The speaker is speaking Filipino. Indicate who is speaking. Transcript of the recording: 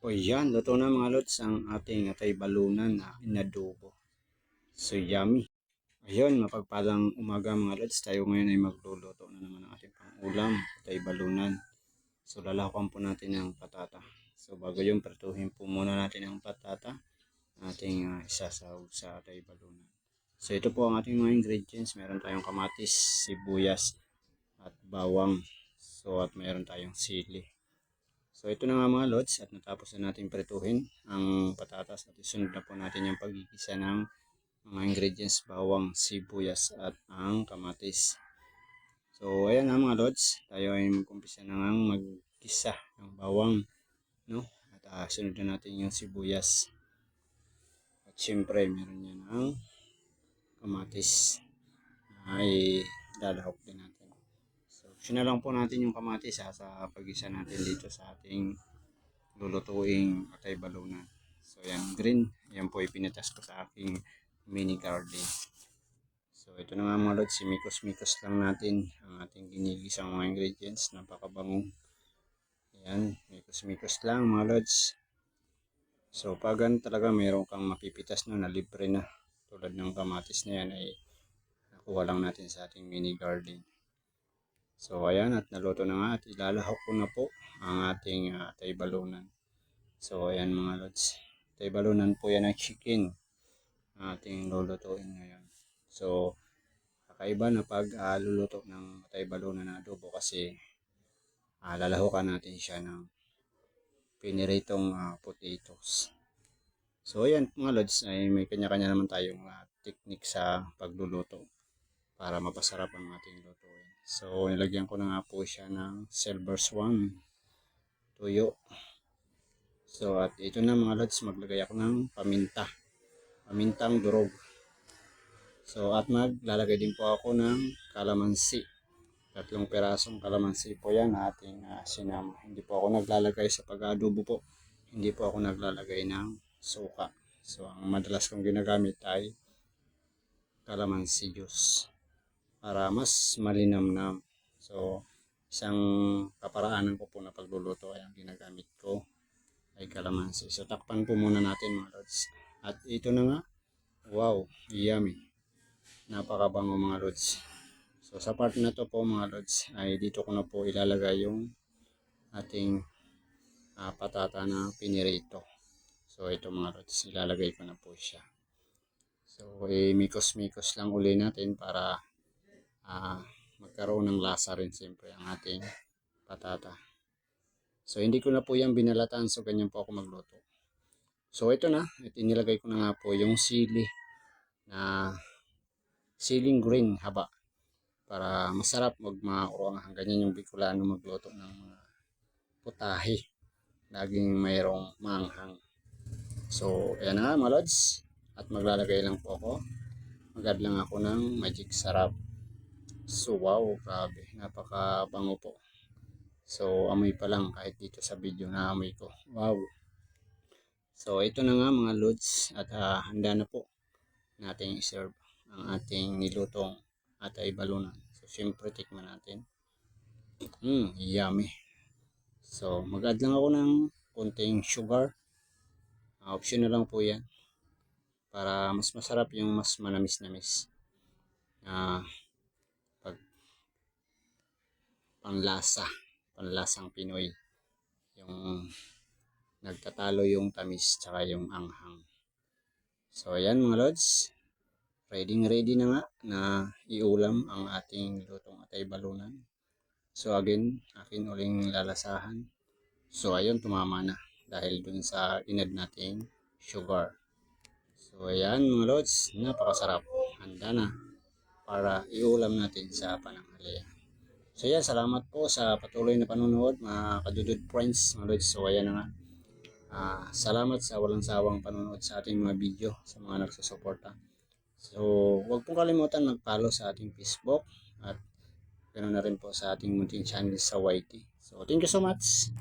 Speaker 1: O yan, luto na mga lods ang ating atay balunan na inadobo. So yummy. Ayun, mapagpalang umaga mga lods. Tayo ngayon ay magluluto na naman ng ating pang-ulam, atay balunan. So lalakuan po natin ang patata. So bago yung prituhin po muna natin ang patata, ating isasahog sa atay balunan. So ito po ang ating mga ingredients. Meron tayong kamatis, sibuyas, at bawang. So at meron tayong sili. So ito na nga mga lods at natapos na natin prituhin ang patatas at isunod na po natin yung pagigisa ng mga ingredients, bawang, sibuyas at ang kamatis. So ayan na mga lods, tayo ay mag-umpisa na nga maggisa ng bawang, no? At sunod na natin yung sibuyas. At syempre meron yan ang kamatis na ay lalahok din natin. So optional lang po natin yung kamatis sa pag-isa natin dito sa ating lulutuing atay balunan. So yan, green. Yan po ipinitas ko sa aking mini garden. So ito na nga mga lods, simikos-mikos lang natin ang ating ginigisang mga ingredients. Napakabango. Yan, mikos-mikos lang mga lods. So pag talaga mayroon kang mapipitas na libre na, tulad ng kamatis na yan, ay nakuha lang natin sa ating mini garden. So ayan, at naluto na nga at ilalahok ko na po ang ating atay balunan. So ayan mga lods, atay balunan po yan ng chicken ating lulutuin ngayon. So kakaiba na pag luluto ng atay balunan na adobo kasi lalahukan natin siya ng piniritong potatoes. So ayan mga lods, ay may kanya-kanya naman tayong technique sa pagluluto para mapasarap ang ating lutuin. So nilagyan ko na nga po siya ng silver swan tuyo. So at ito na mga lods, maglagay ako ng pamintang durog. So at maglalagay din po ako ng kalamansi. 3 pirasong kalamansi po yan ating sinama. Hindi po ako naglalagay sa pag-adobo po. Hindi po ako naglalagay ng suka. So ang madalas kong ginagamit ay kalamansi juice para mas malinamnam. So isang kaparaanan ko po na pagluluto ay ang ginagamit ko ay kalamansi. So takpan po muna natin mga lods. At ito na nga, wow, yummy. Napakabango mga lods. So sa part na to po mga lods ay dito ko na po ilalagay yung ating patata na pinirito. So ito mga lods, ilalagay ko na po siya. So mikos-mikos lang uli natin para magkaroon ng lasa rin siyempre ang ating patata. So hindi ko na po yan binalatan, so ganyan po ako magluto. So ito na, at inilagay ko na nga po yung sili na siling green haba para masarap magmaurang. Ganyan yung Bicolano magluto ng mga putahe, laging mayroong manghang. So ayan na nga mga lods, at maglalagay lang po ako, magad lang ako ng magic sarap. So wow, grabe, napakabango po. So amoy pa lang kahit dito sa video na amoy ko, wow. So ito na nga mga lods, at handa na po nating i-serve ang ating nilutong atay balunan. So syempre tikman natin. Yummy. So mag-add lang ako ng konting sugar. Option na lang po yan para mas masarap, yung mas manamis-namis. Pag panlasang Pinoy, yung nagtatalo yung tamis tsaka yung anghang. So ayan mga lods, ready na nga na iulam ang ating lutong atay balunan. So again, akin uling lalasahan. So ayun, tumama na dahil dun sa inad nating sugar. So ayan mga lods, napakasarap. Handa na para iulam natin sa pananghalian. So yan, salamat po sa patuloy na panonood mga kadudod friends mga lods. So ayan na nga. Salamat sa walang sawang panonood sa ating mga video, sa mga nagsusuporta. So huwag pong kalimutan mag-follow sa ating Facebook at ganoon na rin po sa ating munting channel sa YT. So thank you so much.